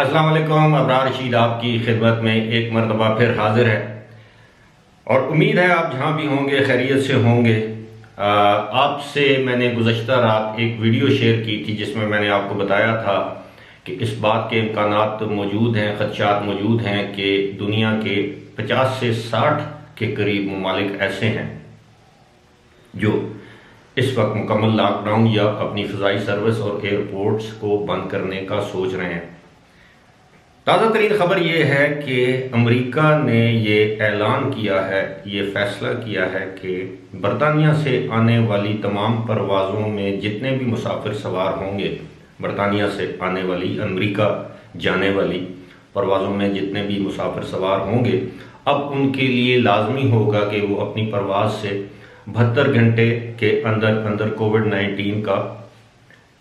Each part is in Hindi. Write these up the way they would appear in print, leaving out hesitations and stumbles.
अस्सलाम वालेकुम। अबरार रशीद आपकी खिदमत में एक मरतबा फिर हाजिर है और उम्मीद है आप जहाँ भी होंगे खैरियत से होंगे। आपसे मैंने गुज़श्ता रात एक वीडियो शेयर की थी जिसमें मैंने आपको बताया था कि इस बात के इम्कानात मौजूद हैं, ख़दशात मौजूद हैं कि दुनिया के 50 से 60 के करीब ममालिक ऐसे हैं जो इस वक्त मुकम्मल लॉकडाउन या अपनी फ़ज़ाई सर्विस और एयरपोर्ट्स को बंद करने का सोच रहे हैं। ताज़ा तरीन खबर ये है कि अमेरिका ने ये ऐलान किया है, ये फैसला किया है कि बरतानिया से आने वाली तमाम परवाज़ों में जितने भी मुसाफिर सवार होंगे, बरतानिया से आने वाली अमेरिका जाने वाली परवाज़ों में जितने भी मुसाफिर सवार होंगे, अब उनके लिए लाजमी होगा कि वो अपनी परवाज़ से 72 घंटे के अंदर अंदर कोविड-19 का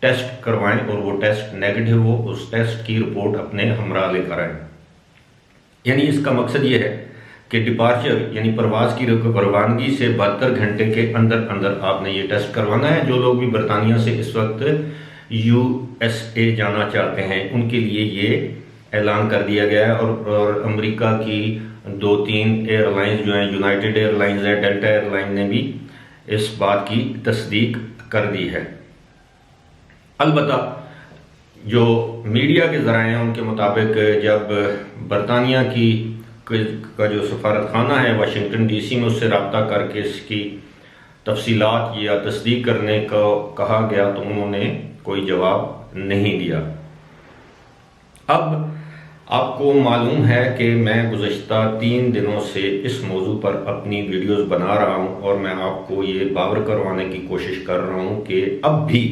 टेस्ट करवाएं और वो टेस्ट नेगेटिव हो, उस टेस्ट की रिपोर्ट अपने हमरा लेकर आएं। यानी इसका मकसद ये है कि डिपार्चर यानी प्रवास की रवानगी से 72 घंटे के अंदर अंदर आपने ये टेस्ट करवाना है। जो लोग भी बरतानिया से इस वक्त USA जाना चाहते हैं उनके लिए ये ऐलान कर दिया गया है। और अमेरिका की 2-3 एयरलाइंस जो हैं, यूनाइटेड एयरलाइंस है, डेल्टा एयरलाइन ने भी इस बात की तस्दीक कर दी है। अलबत्ता जो मीडिया के ज़राए हैं उनके मुताबिक जब बरतानिया का जो सफारत खाना है वाशिंगटन DC में उससे रब्ता करके इसकी तफसीलात या तस्दीक करने को कहा गया तो उन्होंने कोई जवाब नहीं दिया। अब आपको मालूम है कि मैं गुज़श्ता 3 दिनों से इस मौजू पर अपनी वीडियोस बना रहा हूं और मैं आपको ये बावर करवाने की कोशिश कर रहा हूं कि अब भी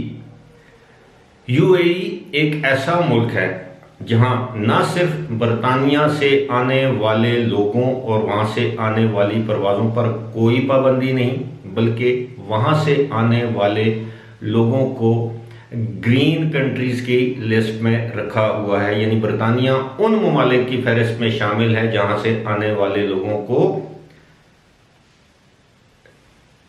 UAE एक ऐसा मुल्क है जहां ना सिर्फ बरतानिया से आने वाले लोगों और वहां से आने वाली परवाज़ों पर कोई पाबंदी नहीं, बल्कि वहां से आने वाले लोगों को ग्रीन कंट्रीज़ की लिस्ट में रखा हुआ है। यानी बरतानिया उन ममालिक की फहरिस्त में शामिल है जहां से आने वाले लोगों को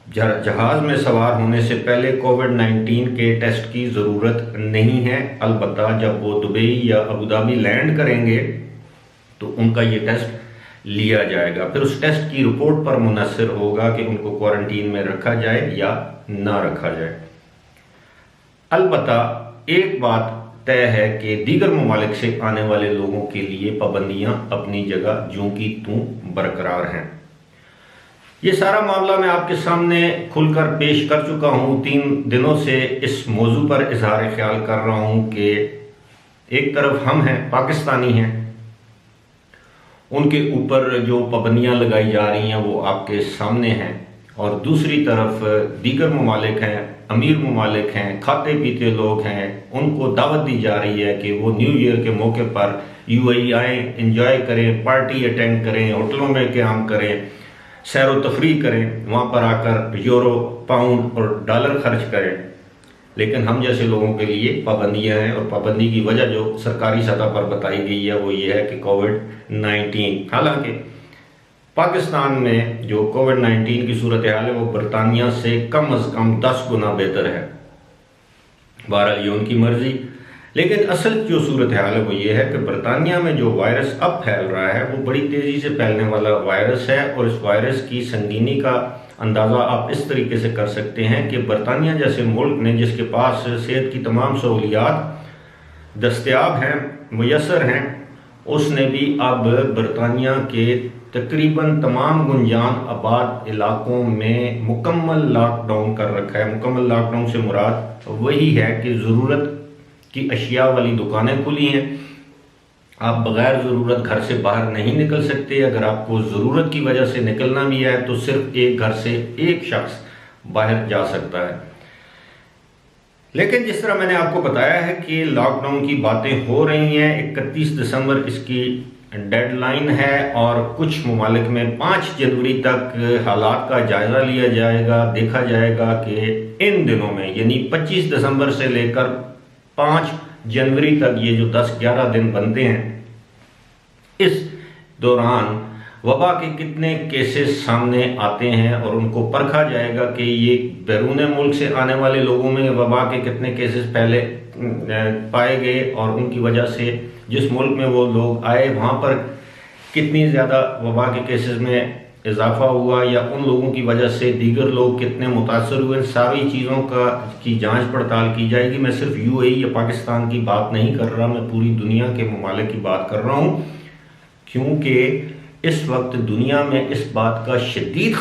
जहाज़ में सवार होने से पहले कोविड-19 के टेस्ट की ज़रूरत नहीं है। अलबत्ता जब वो दुबई या अबू धाबी लैंड करेंगे तो उनका ये टेस्ट लिया जाएगा, फिर उस टेस्ट की रिपोर्ट पर मुनसर होगा कि उनको क्वारंटीन में रखा जाए या ना रखा जाए। अलबत्ता एक बात तय है कि दीगर ममालिक से आने वाले लोगों के लिए पाबंदियां अपनी जगह ज्यों की त्यों बरकरार हैं। ये सारा मामला मैं आपके सामने खुलकर पेश कर चुका हूँ। 3 दिनों से इस मौजू पर इजहार ख्याल कर रहा हूँ कि एक तरफ हम हैं, पाकिस्तानी हैं, उनके ऊपर जो पाबंदियाँ लगाई जा रही हैं वो आपके सामने हैं, और दूसरी तरफ दीगर ममालिक हैं, अमीर ममालिक हैं, खाते पीते लोग हैं, उनको दावत दी जा रही है कि वो न्यू ईयर के मौके पर UAE आएँ, इंजॉय करें, पार्टी अटेंड करें, होटलों में क़याम करें, सैर व तफरीह करें, वहाँ पर आकर यूरो, पाउंड और डॉलर खर्च करें। लेकिन हम जैसे लोगों के लिए पाबंदियाँ हैं और पाबंदी की वजह जो सरकारी सतह पर बताई गई है वो ये है कि कोविड-19। हालांकि पाकिस्तान में जो कोविड-19 की सूरत हाल है वो बरतानिया से कम अज़ कम 10 गुना बेहतर है। बहरहाल ये उनकी मर्जी, लेकिन असल जो सूरत हाल है वो ये है कि बरतानिया में जो वायरस अब फैल रहा है वो बड़ी तेज़ी से फैलने वाला वायरस है। और इस वायरस की संगीनी का अंदाज़ा आप इस तरीके से कर सकते हैं कि बरतानिया जैसे मुल्क ने, जिसके पास सेहत की तमाम सहूलियात दस्तयाब हैं, मुयसर हैं, उसने भी अब बरतानिया के तकरीबन तमाम गुंजान आबाद इलाकों में मुकम्मल लॉकडाउन कर रखा है। मुकम्मल लॉकडाउन से मुराद वही है कि ज़रूरत की अशिया वाली दुकानें खुली हैं, आप बग़ैर ज़रूरत घर से बाहर नहीं निकल सकते। अगर आपको ज़रूरत की वजह से निकलना भी है तो सिर्फ एक घर से एक शख्स बाहर जा सकता है। लेकिन जिस तरह मैंने आपको बताया है कि लॉकडाउन की बातें हो रही हैं, 31 दिसंबर इसकी डेडलाइन है और कुछ ममालिक में 5 जनवरी तक हालात का जायज़ा लिया जाएगा। देखा जाएगा कि इन दिनों में यानी 25 दिसंबर से लेकर 5 जनवरी तक ये जो 10-11 दिन बनते हैं, इस दौरान वबा के कितने केसेस सामने आते हैं और उनको परखा जाएगा कि ये बैरून मुल्क से आने वाले लोगों में वबा के कितने केसेस पहले पाए गए और उनकी वजह से जिस मुल्क में वो लोग आए वहाँ पर कितनी ज़्यादा वबा के केसेस में इजाफा हुआ या उन लोगों की वजह से दीगर लोग कितने मुतासर हुए, सारी चीज़ों की जांच पड़ताल की जाएगी। मैं सिर्फ यूएई या पाकिस्तान की बात नहीं कर रहा, मैं पूरी दुनिया के ममालिक की बात कर रहा हूँ, क्योंकि इस वक्त दुनिया में इस बात का शदीद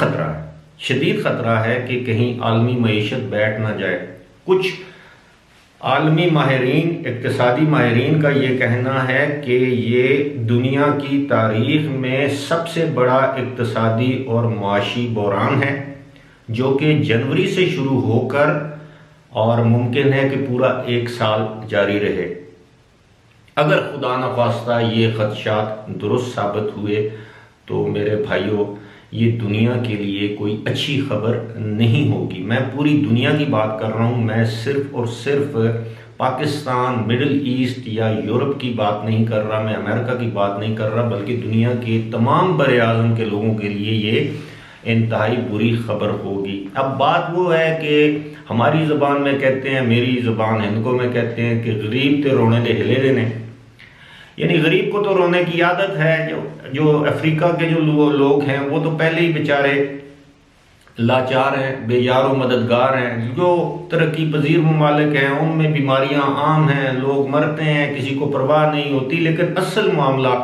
ख़तरा है कि कहीं आलमी मईशत बैठ ना जाए। कुछ आलमी माहिरीन, इक़्तिसादी माहिरीन का ये कहना है कि ये दुनिया की तारीख़ में सबसे बड़ा इक़्तिसादी और माशी बहरान है, जो कि जनवरी से शुरू होकर और मुमकिन है कि पूरा 1 साल जारी रहे। अगर खुदा न ख्वास्ता ये ख़दशात दुरुस्त साबित हुए तो मेरे भाइयों, ये दुनिया के लिए कोई अच्छी खबर नहीं होगी। मैं पूरी दुनिया की बात कर रहा हूँ, मैं सिर्फ और सिर्फ पाकिस्तान, मिडिल ईस्ट या यूरोप की बात नहीं कर रहा, मैं अमेरिका की बात नहीं कर रहा, बल्कि दुनिया के तमाम बर-ए-आज़म के लोगों के लिए ये इंतहाई बुरी खबर होगी। अब बात वो है कि हमारी ज़बान में कहते हैं, मेरी ज़बान हिंदको में कहते हैं कि गरीब ते रोने दे हिले देने, यानी गरीब को तो रोने की आदत है। जो अफ्रीका के जो लोग हैं वो तो पहले ही बेचारे लाचार हैं, बेयारो मददगार हैं। जो तरक्की पजीर ममालिक हैं उनमें बीमारियां आम हैं, लोग मरते हैं, किसी को परवाह नहीं होती। लेकिन असल मामला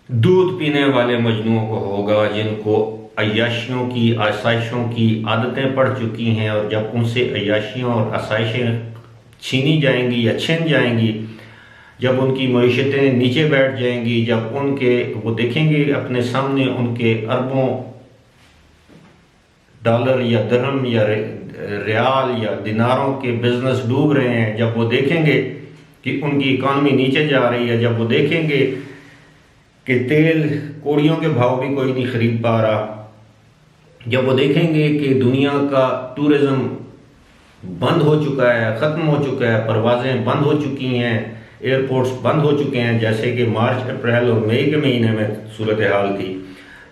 दूध पीने वाले मजनूओं को होगा, जिनको अय्याशियों की, आसाइशों की आदतें पड़ चुकी हैं, और जब उनसे अय्याशियों और आसाइशें छीनी जाएंगी या छिन जाएंगी, जब उनकी मईशतें नीचे बैठ जाएंगी, जब वो देखेंगे अपने सामने उनके अरबों डॉलर या दिरहम या रियाल या दिनारों के बिजनेस डूब रहे हैं, जब वो देखेंगे कि उनकी इकॉनमी नीचे जा रही है, जब वो देखेंगे कि तेल कोड़ियों के भाव भी कोई नहीं खरीद पा रहा, जब वो देखेंगे कि दुनिया का टूरिज्म बंद हो चुका है, ख़त्म हो चुका है, परवाज़ें बंद हो चुकी हैं, एयरपोर्ट्स बंद हो चुके हैं, जैसे कि मार्च, अप्रैल और मई के महीने में सूरत हाल थी,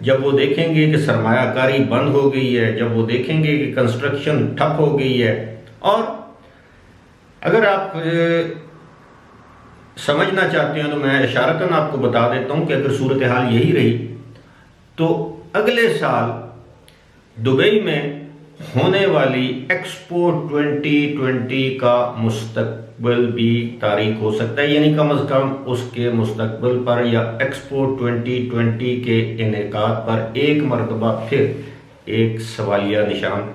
जब वो देखेंगे कि सरमायाकारी बंद हो गई है, जब वो देखेंगे कि कंस्ट्रक्शन ठप हो गई है। और अगर आप समझना चाहते हैं तो मैं इशारतन आपको बता देता हूँ कि अगर सूरत हाल यही रही तो अगले साल दुबई में होने वाली एक्सपो 2020 का मुस्तकबिल भी तारीख हो सकता है, यानी कम अज़ कम उसके मुस्तकबिल पर या एक्सपो 2020 के इनेकाद पर एक मरतबा फिर एक सवालिया निशान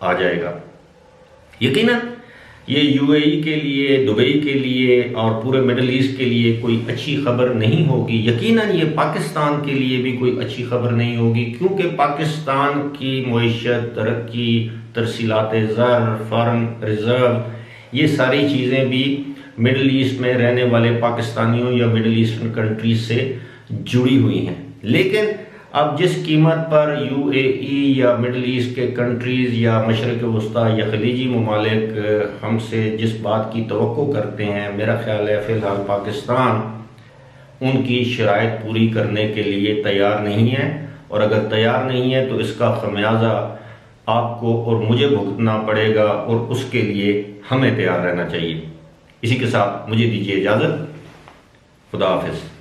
आ जाएगा। यकीनन ये यूएई के लिए, दुबई के लिए और पूरे मिडिल ईस्ट के लिए कोई अच्छी खबर नहीं होगी। यकीनन ये पाकिस्तान के लिए भी कोई अच्छी खबर नहीं होगी, क्योंकि पाकिस्तान की मईशत, तरक्की, तरसीलात ज़र, फॉरेन रिजर्व, ये सारी चीज़ें भी मिडिल ईस्ट में रहने वाले पाकिस्तानियों या मिडिल ईस्टर्न कंट्रीज से जुड़ी हुई हैं। लेकिन अब जिस कीमत पर यूएई या मिडिल ईस्ट के कंट्रीज़ या मशरक़ वस्ता या खलीजी ममालिक हमसे जिस बात की तवक्को करते हैं, मेरा ख्याल है फ़िलहाल पाकिस्तान उनकी शराइत पूरी करने के लिए तैयार नहीं है, और अगर तैयार नहीं है तो इसका खमियाजा आपको और मुझे भुगतना पड़ेगा, और उसके लिए हमें तैयार रहना चाहिए। इसी के साथ मुझे दीजिए इजाज़त। खुदा हाफिज़।